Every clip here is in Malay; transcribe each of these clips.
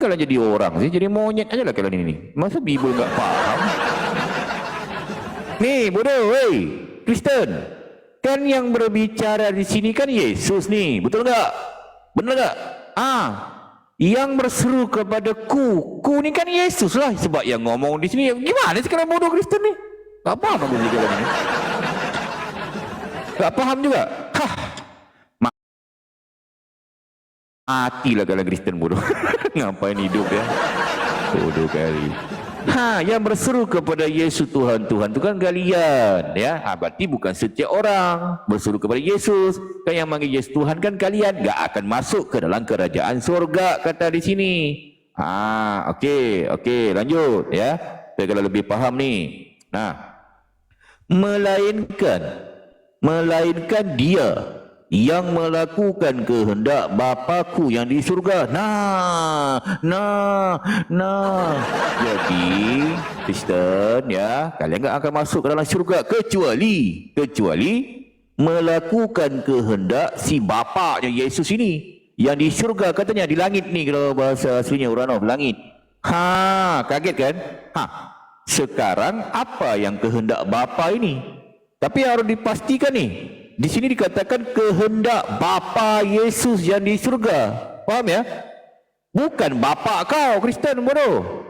Kalau jadi orang sih, jadi monyet aja lah kalian ini. Masa Bible nggak paham? Nih, bodoh, woi, Kristen. Kan yang berbicara di sini kan Yesus nih, betul nggak? Benar nggak? Yang berseru kepadaku, ku ini kan Yesus lah. Sebab yang ngomong di sini, gimana sih kalian bodoh Kristen nih? Gak paham aku jadi kalian ini. Gak paham juga. Matilah kalian Kristen bodoh. Ngapain hidup ya? Bodoh kali. Yang berseru kepada Yesus Tuhan itu kan kalian ya. Berarti bukan setiap orang berseru kepada Yesus. Kan yang manggil Yesus Tuhan kan kalian, gak akan masuk ke dalam kerajaan surga kata di sini. Okey, lanjut ya. Kita kalau lebih paham nih. Melainkan dia yang melakukan kehendak Bapa-Ku yang di surga. Jadi Kristen ya, kalian enggak akan masuk ke dalam surga kecuali melakukan kehendak si Bapaknya Yesus ini yang di surga, katanya di langit nih kalau bahasa aslinya Uranov, langit. Kaget kan? Sekarang apa yang kehendak Bapa ini? Tapi harus dipastikan nih. Di sini dikatakan kehendak Bapa Yesus yang di surga. Paham ya? Bukan Bapa kau Kristen bodoh.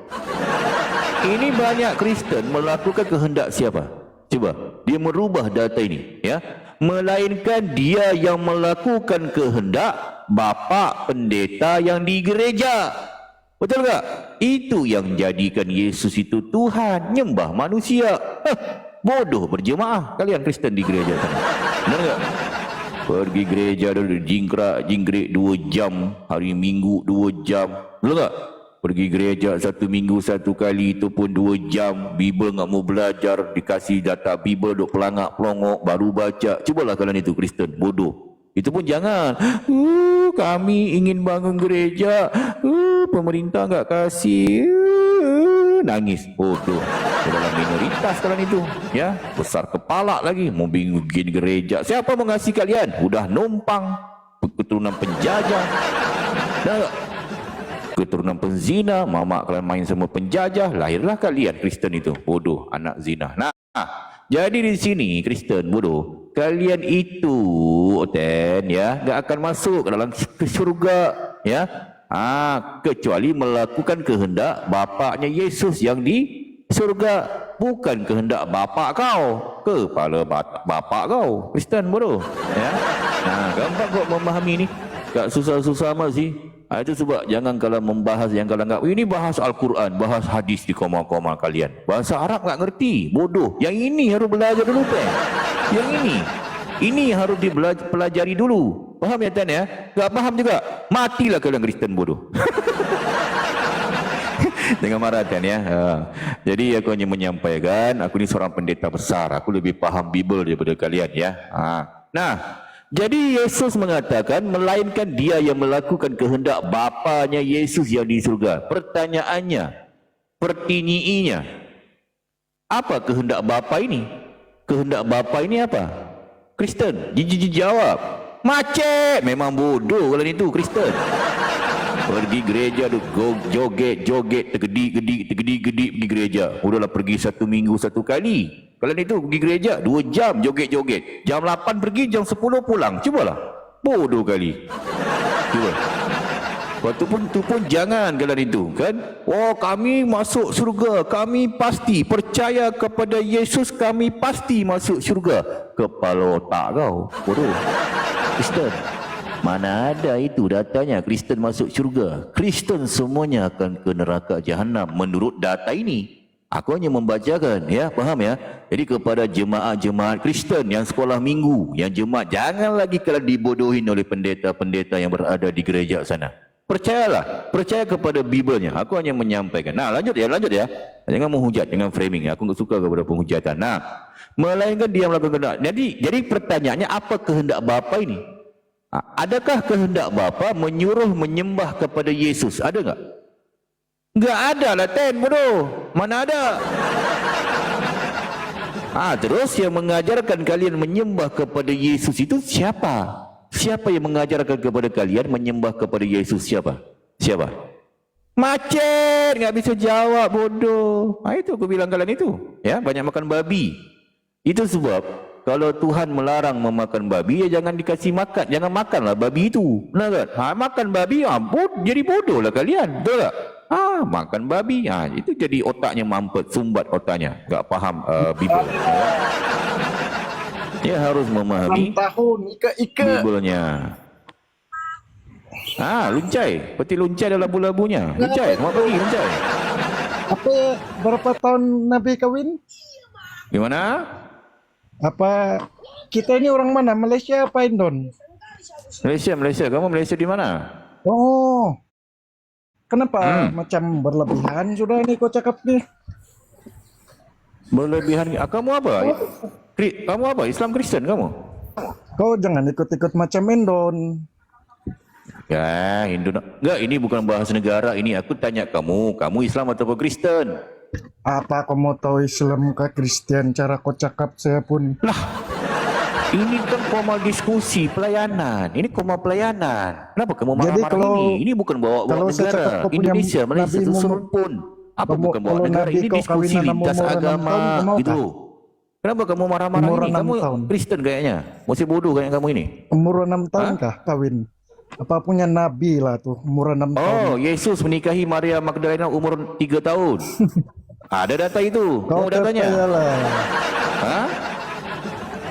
Ini banyak Kristen melakukan kehendak siapa? Coba, dia merubah data ini ya. Melainkan dia yang melakukan kehendak Bapa pendeta yang di gereja. Betul tak? Itu yang jadikan Yesus itu Tuhan, nyembah manusia. Bodoh berjemaah kalian Kristen di gereja sana. Benar tak? Pergi gereja dulu jingkrak 2 jam, hari Minggu 2 jam. Betul tak? Pergi gereja 1 minggu 1 kali, itu pun 2 jam. Bible tak mau belajar, dikasih data Bible duk pelangak pelongok baru baca. Cubalah kalian itu Kristen bodoh. Itu pun jangan. Kami ingin bangun gereja, pemerintah enggak kasih. Nangis bodoh. Dalam minoritas kalian itu ya, besar kepala lagi mau bikin gereja. Siapa mengasihi kalian? Udah numpang keturunan penjajah. Keturunan penzina, mama kalian main sama penjajah, lahirlah kalian Kristen itu bodoh, anak zina. Jadi di sini Kristen bodoh, kalian itu ya enggak akan masuk ke dalam surga ya. Kecuali melakukan kehendak Bapaknya Yesus yang di surga, bukan kehendak Bapa kau, kepala Bapa kau Kristen bodoh ya. Gampang kok memahami ini, tak susah-susah amat sih. Itu sebab jangan kalau membahas yang kalau enggak, ini bahas Al-Quran, bahas hadis di koma-koma kalian, bahasa Arab enggak ngerti bodoh. Yang ini harus belajar dulu yang ini harus dipelajari dulu. Paham ya Tan ya? Tak paham juga, matilah kalian Kristen bodoh. Jangan marah Tan ya. Jadi aku hanya menyampaikan, aku ini seorang pendeta besar, aku lebih paham Bible daripada kalian ya. Jadi Yesus mengatakan melainkan dia yang melakukan kehendak Bapanya Yesus yang di surga. Pertanyaannya, pertinyiinya, apa kehendak Bapa ini? Kehendak Bapa ini apa? Kristen, jawab. Macet, memang bodoh kalian itu Kristen. Pergi gereja tu joget, tergedi-gedi di gereja. Udahlah pergi 1 minggu 1 kali. Kalian itu pergi gereja 2 jam joget-joget. Jam 8 pergi, jam 10 pulang. Cubalah. Bodoh kali. Cuba. Waktu pun tu pun jangan kalian itu kan. Kami masuk surga, kami pasti percaya kepada Yesus, kami pasti masuk surga. Kepala otak kau. Bodoh. Kristen. Mana ada itu datanya Kristen masuk syurga. Kristen semuanya akan ke neraka jahanam menurut data ini. Aku hanya membacakan ya, faham ya. Jadi kepada jemaat-jemaat Kristen yang sekolah minggu, yang jemaat, jangan lagi kalian dibodohin oleh pendeta-pendeta yang berada di gereja sana. Percayalah, percaya kepada Biblenya. Aku hanya menyampaikan. Lanjut ya. Jangan menghujat, jangan framing. Aku tak suka kepada penghujatan. Melainkan dia melakukan kehendak. Jadi pertanyaannya, apa kehendak Bapa ini? Adakah kehendak Bapa menyuruh menyembah kepada Yesus? Ada enggak? Enggak ada lah Ten, bodoh. Mana ada? Terus yang mengajarkan kalian menyembah kepada Yesus itu siapa? Siapa yang mengajarkan kepada kalian menyembah kepada Yesus? Siapa? Macet, nggak bisa jawab, bodoh. Itu aku bilang kalian itu. Ya, banyak makan babi. Itu sebab kalau Tuhan melarang memakan babi, ya jangan dikasih makan. Jangan makanlah babi itu. Benar kan? Makan babi, jadi bodoh lah kalian. Betul tak? Makan babi. Itu jadi otaknya mampet, sumbat otaknya. Tak faham Bible. Dia harus memahami 6 tahun, ika-ika. Bible-nya. Luncai. Seperti luncai dalam labu-labunya. Luncai, selamat pagi luncai. Apa, berapa tahun Nabi kawin? Gimana? Apa, kita ini orang mana? Malaysia apa Indon? Malaysia. Kamu Malaysia di mana? Oh, kenapa macam berlebihan sudah nih kau cakap nih? Berlebihan. Kamu apa? Kamu apa? Islam Kristen kamu? Kau jangan ikut-ikut macam Indon. Ya, enggak, ini bukan bahas negara. Ini aku tanya kamu Islam atau Kristen? Apa kau mau tahu Islam ke Kristen? Cara kau cakap saya pun. Lah, ini kan formal diskusi pelayanan. Ini koma pelayanan. Kenapa kamu marah-marah ini? Ini bukan bawa negara. Indonesia, Malaysia itu serumpun. Apa bukan bawa negara? Ini diskusi lintas agama gitu. Kenapa kamu marah-marah ini? Kamu Kristen kayaknya. Masih bodoh kayak kamu ini. Umur 6 tahun kah kawin? Apa punya Nabi lah tuh, umur 6 tahun. Oh, Yesus menikahi Maria Magdalena umur 3 tahun. Ada data itu. Mau datanya?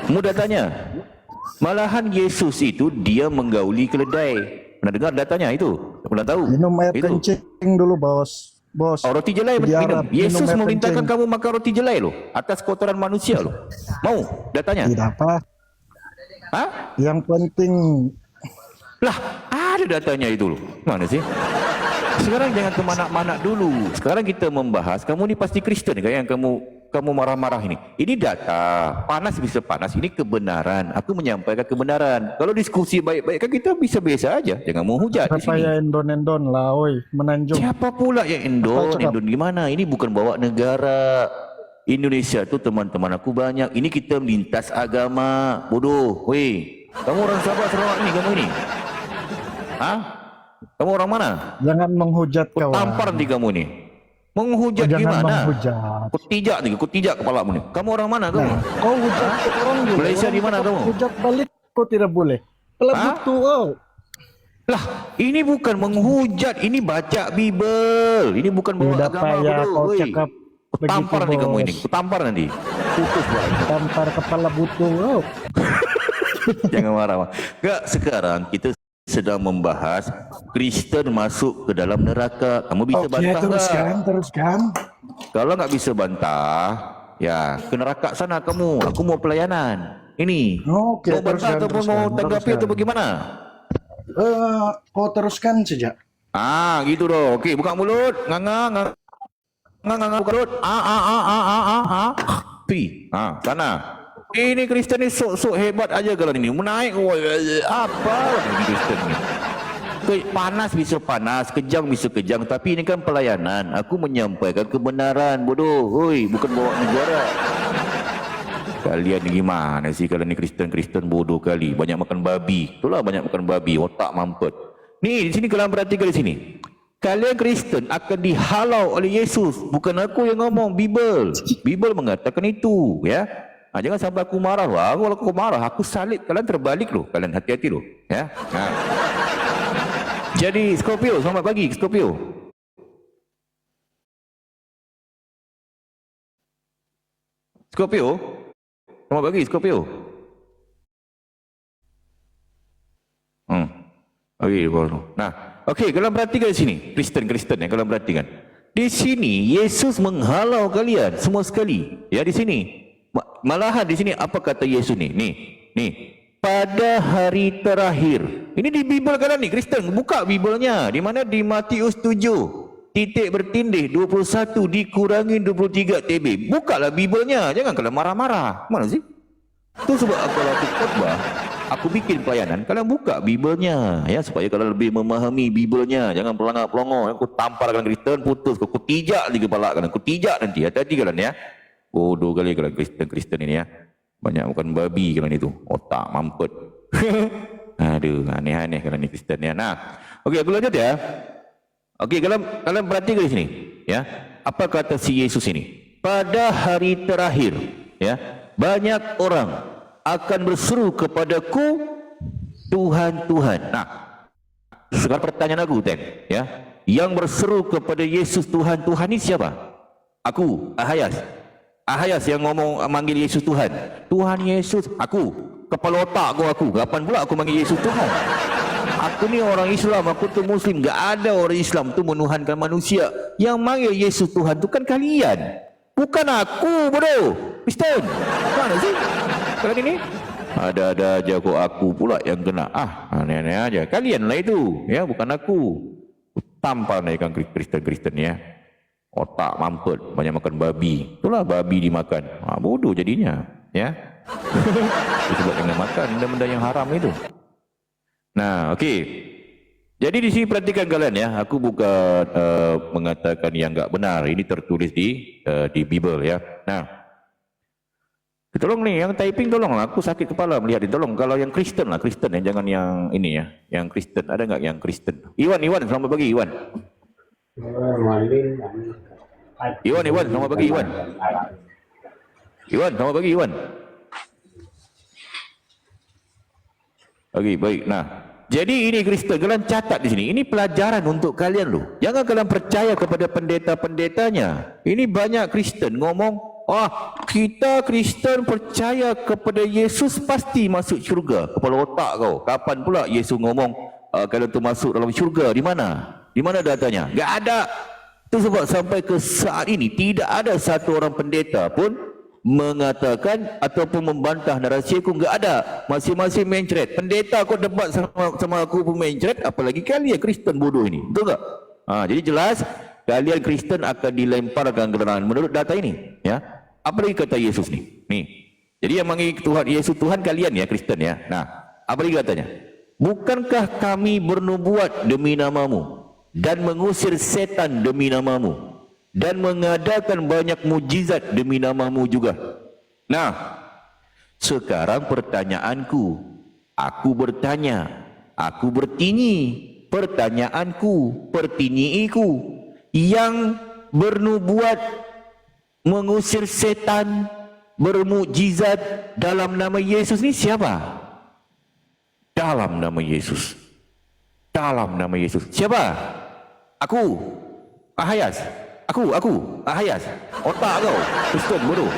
Mau datanya? Malahan Yesus itu dia menggauli keledai. Pernah dengar datanya itu? Pernah tahu? Minum air kencing dulu, bos. Roti jelai minum. Yesus memerintahkan kamu makan roti jelai loh, atas kotoran manusia loh. Mau datanya? Tidak apa. Yang penting. Lah, ada datanya itu loh. Mana sih? Sekarang jangan kemana-mana dulu. Sekarang kita membahas, kamu ini pasti Kristen kayak yang kamu marah-marah ini. Ini data, panas bisa panas. Ini kebenaran. Aku menyampaikan kebenaran. Kalau diskusi baik-baik kan kita bisa biasa aja. Jangan menghujat di sini. Siapa ya endon lah, oi, menanjung. Siapa pula yang endon gimana? Ini bukan bawa negara. Indonesia tuh teman-teman aku banyak. Ini kita lintas agama. Bodoh, weh. Kamu orang Sabah Sarawak ini, kamu ini. Kamu orang mana? Jangan menghujat kawan. Tampar nanti kamu ni. Menghujat gimana? Menghujat. Ku tijak kepalamu ni. Kamu orang mana kamu? Kau hujat orang juga. Malaysia di mana kamu? Hujat balik kau tidak boleh. Kalau betul kau. Lah, ini bukan menghujat, ini baca Bible. Ini bukan bawa agama bodoh. Ku tampar nanti kamu ini. Ku tampar nanti. Putus balik. Tampar kepala butuh kau. Jangan marah. Enggak, sekarang kita sedang membahas Kristen masuk ke dalam neraka. Kamu bisa bantah teruskan. Kalau nggak bisa bantah, ya ke neraka sana kamu. Aku mau pelayanan. Ini. Mau bantah ataupun mau tanggapi atau bagaimana? Kau teruskan saja. Gitu dong. Okey, buka mulut. Nganga buka mulut. Pi. Sana. Ini Kristen ni sok hebat aja kalau ini menaik. Apa ini Kristen ni? Panas bisa panas, kejang bisa kejang, tapi ini kan pelayanan. Aku menyampaikan kebenaran, bodoh. Oi, bukan bawa negara. Kalian ni gimana sih kalau ni Kristen bodoh kali. Banyak makan babi. Itulah banyak makan babi, otak mampet. Ni di sini kalian perhatikan di sini. Kalian Kristen akan dihalau oleh Yesus. Bukan aku yang ngomong, Bible. Bible mengatakan itu, ya. Jangan sampai aku marah. Kalau aku marah, aku salib. Kalian terbalik loh. Kalian hati-hati loh. Ya. Jadi Scorpio, selamat pagi Scorpio. Selamat pagi Scorpio. Okey, kalian perhatikan di sini. Kristen ya, kalian perhatikan. Di sini Yesus menghalau kalian semua sekali. Ya, di sini. Malahan di sini apa kata Yesus ni? Nih. Pada hari terakhir. Ini di Bible kalian ni Kristen. Buka Biblenya. Di mana di Matius 7 titik bertindih 21 dikurangi 23 TB. Bukalah Biblenya. Jangan kalian marah-marah. Mana sih? Itu sebab kalau aku khotbah, aku bikin pelayanan, kalian buka Biblenya ya, supaya kalian lebih memahami Biblenya. Jangan pelangak-pelongo. Aku tampar kalian Kristen, putus. Aku tijak di kepala kalian. Aku tijak nanti. Hati-hati kalian ya. Bodoh kali kalau Kristen ini ya. Banyak makan babi kalian itu. Otak mampet. Aduh, aneh-aneh kalian ini Kristen ya. Okey, aku lanjut ya. Okey, kalian perhatikan di sini, ya. Apa kata si Yesus ini? Pada hari terakhir, ya, banyak orang akan berseru kepadaku, Tuhan, Tuhan. Nah, sekarang pertanyaan aku, Ten, ya. Yang berseru kepada Yesus Tuhan, Tuhan ini siapa? Aku, Ahayas. Ahayas yang ngomong manggil Yesus Tuhan. Tuhan Yesus, aku. Kepala otak aku. Kapan pula aku manggil Yesus Tuhan? Aku ni orang Islam, aku tu Muslim. Tak ada orang Islam tu menuhankan manusia. Yang manggil Yesus Tuhan tu kan kalian. Bukan aku, bodoh. Kristen. Mana sih? Kalian ini? Ada-ada aja kok aku pula yang kena. Aneh-aneh aja. Kalian lah itu. Ya, bukan aku. Tampar naikkan Kristen-Kristen ya. Otak mampet, banyak makan babi. Itulah babi dimakan. Bodoh jadinya. Ya. Sebab jangan makan benda-benda yang haram itu. Nah, okey. Jadi di sini perhatikan kalian ya. Aku bukan mengatakan yang enggak benar. Ini tertulis di Bible ya. Nah, tolong nih yang typing tolonglah. Aku sakit kepala melihat ini. Tolong kalau yang Kristen lah, Kristen ya, jangan yang ini ya. Yang Kristen ada enggak yang Kristen? Iwan, selamat pagi Iwan. Iwan, selamat pagi Iwan. Iwan, selamat pagi Iwan. Okey, baik. Nah, jadi ini Kristen, kalian catat di sini. Ini pelajaran untuk kalian loh. Jangan kalian percaya kepada pendeta-pendetanya. Ini banyak Kristen ngomong, kita Kristen percaya kepada Yesus pasti masuk syurga. Kepala otak kau. Kapan pula Yesus ngomong kalau tu masuk dalam syurga? Di mana? Di mana datanya? Tak ada. Itu sebab sampai ke saat ini tidak ada satu orang pendeta pun mengatakan ataupun membantah narasi aku. Enggak ada. Masing-masing mencret. Pendeta kau debat sama aku pun mencret, apalagi kalian Kristen bodoh ini. Betul tak? Jadi jelas kalian Kristen akan dilemparkan ke neraka menurut data ini, ya. Apa lagi kata Yesus ni? Nih. Jadi yang manggil Tuhan Yesus Tuhan kalian ya Kristen ya. Nah, apa lagi katanya? Bukankah kami bernubuat demi namamu dan mengusir setan demi namamu dan mengadakan banyak mujizat demi namamu juga. Nah, sekarang pertanyaanku, aku bertanya, aku bertinyi, pertanyaanku, pertinyiiku, yang bernubuat mengusir setan, bermujizat dalam nama Yesus ni siapa? Dalam nama Yesus. Dalam nama Yesus. Siapa? Aku, Ahayas. Aku, Ahayas. Otak kau, Kristen bodoh.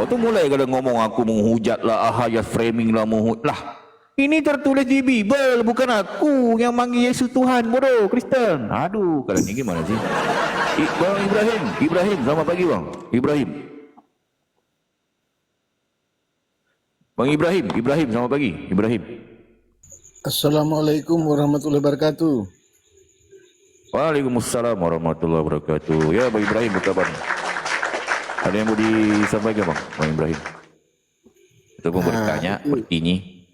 Tu mulai kalau ngomong aku menghujat lah, Ahayas framing lah, lah. Ini tertulis di Bible, bukan aku yang manggil Yesus Tuhan, bodoh, Kristen. Aduh, kalian ni gimana sih? Bang Ibrahim, selamat pagi bang. Bang Ibrahim, selamat pagi. Ibrahim. Assalamualaikum warahmatullahi wabarakatuh. Waalaikumsalam warahmatullahi wabarakatuh. Ya, Bang Ibrahim, apa kabar? Ada yang mau disampaikan, Bang Ibrahim? Ataupun bertanya, bertinyi?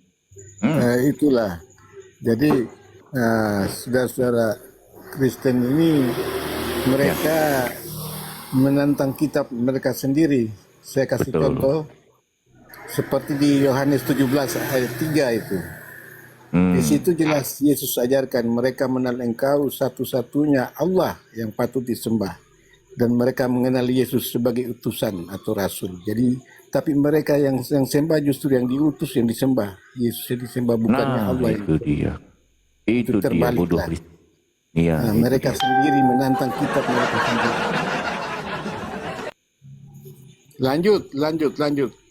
Itulah. Jadi, saudara-saudara Kristen ini, mereka menantang kitab mereka sendiri. Saya kasih contoh, seperti di Yohanes 17 ayat 3 itu. Di situ jelas Yesus ajarkan mereka mengenal Engkau satu-satunya Allah yang patut disembah, dan mereka mengenal Yesus sebagai utusan atau rasul. Jadi tapi mereka yang sembah justru yang diutus yang disembah. Yesus yang disembah bukannya Allah. Itu dia. Itu dia bodoh. Iya. Mereka sendiri menantang kitab mereka sendiri.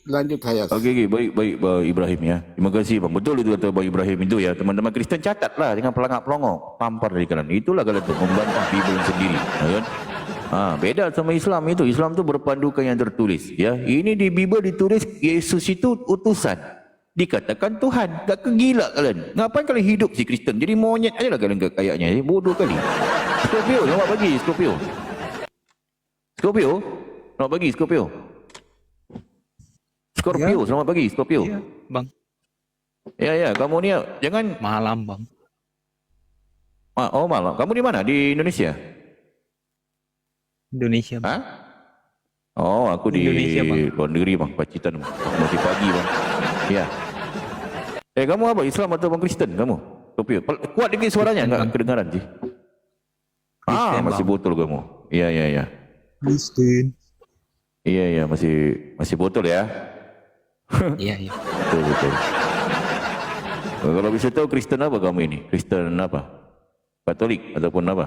Lanjut Hayas. Okey, baik Bang Ibrahim ya. Terima kasih bang. Betul itu kata Bang Ibrahim itu ya. Teman-teman Kristen catatlah, jangan pelangak-pelongok, tampar dari kanan. Itulah kalian tu membantah Bible sendiri, ya kan? Beda sama Islam itu. Islam tu berpandukan yang tertulis, ya. Ini di Bible ditulis Yesus itu utusan. Dikatakan Tuhan. Tak kegila kalian. Ngapain kalian hidup si Kristen? Jadi monyet ajalah kalian kayaknya. Bodoh kali. Scorpio, selamat pagi Scorpio. Selamat pagi Scorpio. Scorpio, selamat pagi Scorpio. Ya, bang. Ya, kamu ni jangan Malam, bang. Malam. Kamu di mana? Di Indonesia? Indonesia, bang. Aku di Indonesia, bang. luar negeri bang, Pacitan. Masih pagi bang. Ya. Kamu apa? Islam atau bang Kristen kamu? Scorpio. Kuat dikit suaranya, enggak kedengaran sih. Kristen, masih Bang. botol kamu. Iya, iya, iya. Kristen. Iya, iya, masih botol ya. Iya, iya. Betul, betul. Kalau bisa tahu Kristen apa kamu ini? Kristen apa? Katolik ataupun apa?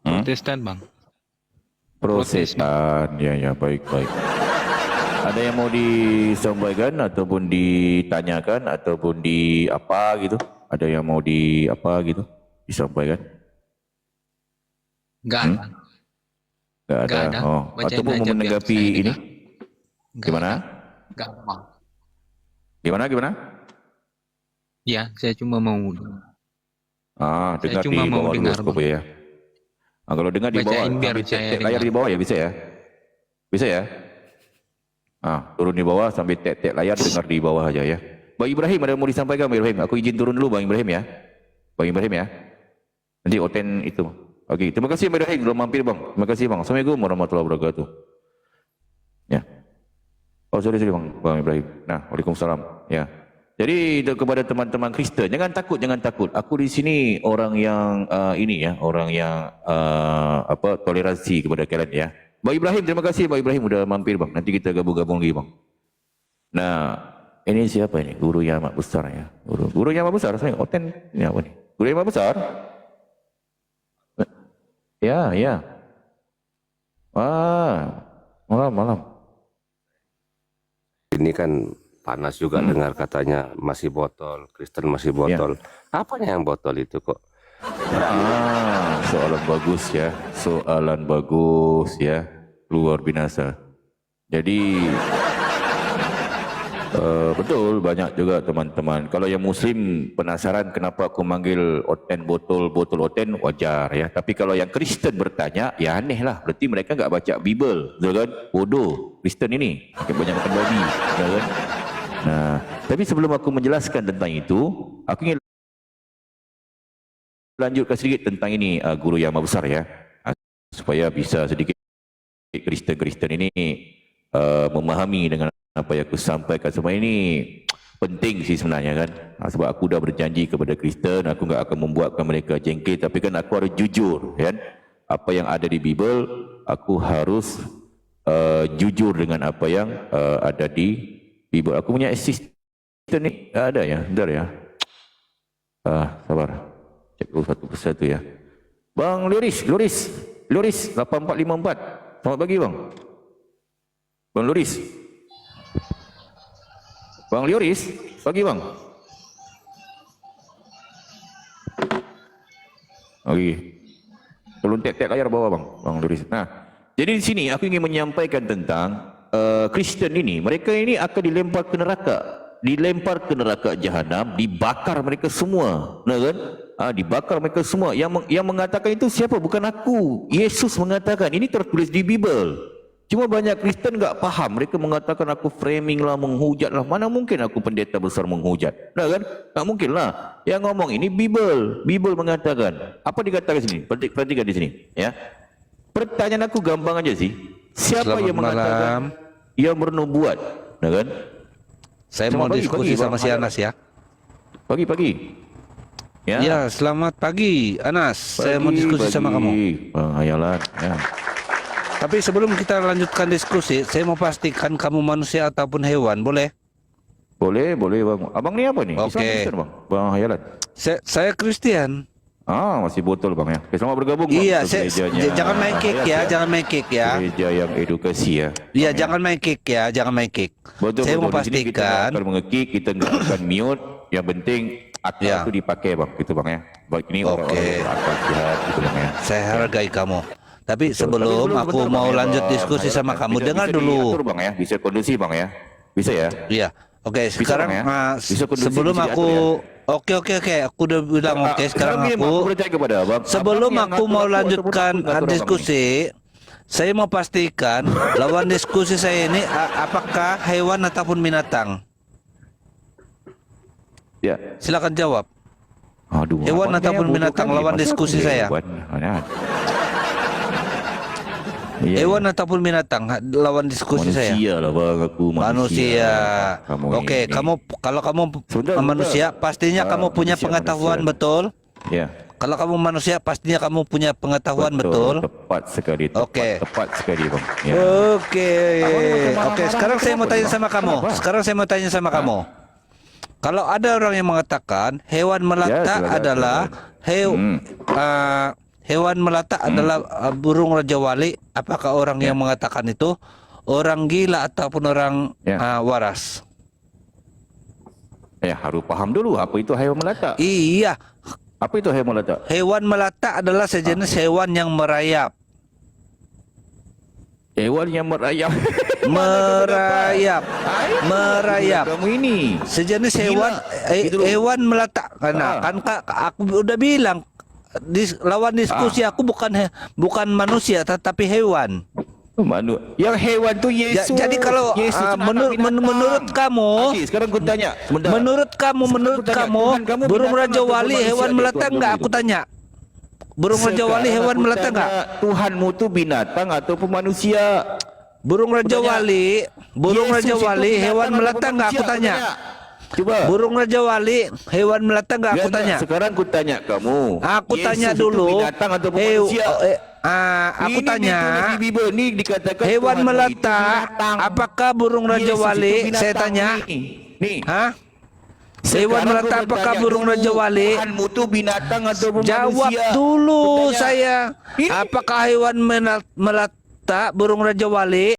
Protestan, Bang. Protestan. Ya, ya, baik, baik. Ada yang mau disampaikan ataupun ditanyakan ataupun di apa gitu? Ada yang mau di apa gitu? Disampaikan? Enggak, Bang. Enggak ada. Nggak ada. Oh, Bacain ataupun aja mau biar menanggapi saya ini? dengar. Gimana? Enggak, Bang. Gimana, gimana? Ya, saya cuma mau Ah, Saya dengar di cuma mau bawah dulu dengar, skop ya. Ah, kalau dengar di bawah, bacain biar ambil saya tek layar dengar. di bawah ya bisa ya? Bisa ya? Ah, turun di bawah sambil tek layar dengar di bawah aja ya. Bang Ibrahim ada yang mau disampaikan Bang Ibrahim? Aku izin turun dulu Bang Ibrahim ya. Bang Ibrahim ya. Nanti Oten itu. Oke, terima kasih Bang Ibrahim sudah mampir Bang. Terima kasih Bang. Assalamualaikum warahmatullahi wabarakatuh. Ya. Oh sorry Bang Ibrahim. Nah, waalaikumsalam. Ya. Jadi kepada teman-teman Kristen, jangan takut. Aku di sini orang yang ini ya, orang yang toleransi kepada kalian ya. Bang Ibrahim, terima kasih Bang Ibrahim sudah mampir Bang. Nanti kita gabung-gabung lagi Bang. Nah, ini siapa ini? Guru yang amat besar ya. Guru yang amat besar. Saya Oten ini apa nih? Guru yang amat besar. Ya, ya. Malam. Ini kan panas juga dengar katanya masih botol, Kristen masih botol. Apanya yang botol itu kok? Soalan bagus ya, luar binasa. Jadi betul banyak juga teman-teman. Kalau yang Muslim penasaran kenapa aku manggil Oten botol Oten, wajar ya. Tapi kalau yang Kristen bertanya, ya aneh lah. Berarti mereka nggak baca Bible, betul kan? Bodoh Kristen ini, banyak makan babi, betul kan? Nah, tapi sebelum aku menjelaskan tentang itu, aku ingin lanjutkan sedikit tentang ini guru yang amat besar ya, supaya bisa sedikit Kristen ini memahami dengan apa yang aku sampaikan. Semua ini penting sih sebenarnya kan, sebab aku dah berjanji kepada Kristen, aku nggak akan membuatkan mereka jengkel, tapi kan aku harus jujur kan, apa yang ada di Bible, aku harus jujur dengan apa yang ada di Bible. Aku punya assistant ni ada ya, bentar ya. Sabar. Cek dulu satu persatu ya. Bang Luris 8454. Selamat pagi bang. Bang Luris. Pagi bang. Okey. Tolong tek layar bawah Bang Luris. Nah, jadi di sini aku ingin menyampaikan tentang Kristen ini, mereka ini akan dilempar ke neraka jahanam, dibakar mereka semua, nah kan? Dibakar mereka semua. Yang mengatakan itu siapa? Bukan aku. Yesus mengatakan, ini tertulis di Bible. Cuma banyak Kristen enggak paham. Mereka mengatakan aku framing lah, menghujat lah. Mana mungkin aku pendeta besar menghujat, nah kan? Tak mungkin lah. Yang ngomong ini Bible mengatakan. Apa dikatakan sini? Perhatikan di sini, ya. Pertanyaan aku gampang aja sih. Siapa Selamat yang mengatakan malam. yang bernubuat, nah kan? Saya mau diskusi sama si Anas ya. Pagi. Ya, selamat pagi Anas. Saya mau diskusi sama kamu. Bang Hayalan, ya. Tapi sebelum kita lanjutkan diskusi, saya mau pastikan kamu manusia ataupun hewan, boleh? Boleh bang. Abang ni apa ni? Oke. Islam Kristen, bang Hayalan. Saya Kristen. Masih botol bang ya. Okay, selamat bergabung Iya, bang, jangan main kick ya, jangan main kick ya. Gereja yang edukasi ya. Iya, jangan main kick ya, jangan main kick. Betul. Saya mau Di sini kita pastikan. akan mengekik, kita enggak akan mute. Yang penting akal Ya. itu dipakai bang, gitu bang ya. Baik ini orang-orang berakal sehat, gitu bang ya. Saya hargai kamu. Tapi Betul. sebelum Tapi aku bentar, mau bang, ya, lanjut Bang diskusi Hayalan, sama kamu, bisa dengar diatur dulu. bang ya, bisa kondisi bang ya. Bisa ya. Iya. Oke, sekarang bang, ya? Bisa kondusif, sebelum bisa aku diatur, Oke, aku udah bilang oke. Sekarang begini, Bang, aku percaya kepada abang. sebelum Abang yang aku ngatur mau aku lanjutkan ataupun aku ngatur abang diskusi, saya mau pastikan lawan diskusi saya ini apakah hewan ataupun binatang? ini? Ya. Silakan jawab. Aduh. Hewan abangnya ataupun bodoh binatang kali, lawan masa diskusi aku saya. hewan? Iya, Hewan ataupun binatang lawan diskusi saya. manusia lah bang, aku Manusia. Kamu Oke, ini. kalau kamu Sebentar, manusia, pastinya Ah, kamu punya manusia, pengetahuan manusia. betul. Ya. Kalau kamu manusia pastinya kamu punya pengetahuan betul. Tepat sekali. Oke. Tepat sekali bang. Ya. Oke. Oke, sekarang saya mau tanya sama kamu. Kalau ada orang yang mengatakan hewan melata silakan, adalah hewan melata adalah burung Raja Wali, apakah orang yang mengatakan itu orang gila ataupun orang waras? Harus paham dulu apa itu hewan melata. Iya, Apa itu hewan melata? hewan melata adalah sejenis hewan yang merayap. Hewan yang merayap. merayap. Kamu ini. Sejenis Gila. Gitu loh. hewan melata. Karena kan aku udah bilang lawan diskusi aku bukan manusia tetapi hewan. Yang hewan tu Yesus. Jadi kalau Yesus tu anak binatang. menurut kamu, Okey, sekarang aku tanya. Sebentar. menurut kamu, Tuhan kamu burung binatang Raja atau Wali manusia hewan dia, melata Tuhan enggak? kamu Aku itu? tanya. Burung Raja Wali Sekarang hewan aku melata tanya, enggak? Tuhanmu tu binatang ataupun manusia? Burung Raja tanya. Wali, burung Yesus Raja itu Wali binatang hewan ataupun melata enggak? Aku manusia? tanya. Coba. Burung Raja Wali hewan melata enggak? Aku Enggak, tanya. Sekarang aku tanya kamu. Aku Yesus tanya itu dulu. binatang ataupun manusia? Aku Ini tanya. ditulis di Bible ni dikatakan Hewan Tuhanmu melata, itu binatang. apakah burung Raja Yesus itu Wali? binatang. Saya tanya. Nih. Hah? Hewan Sekarang melata aku apakah bertanya burung dulu, Raja Wali? Tuhanmu tu binatang ataupun Jawab manusia? dulu Bertanya. saya. Ini- Apakah hewan melata burung Raja Wali?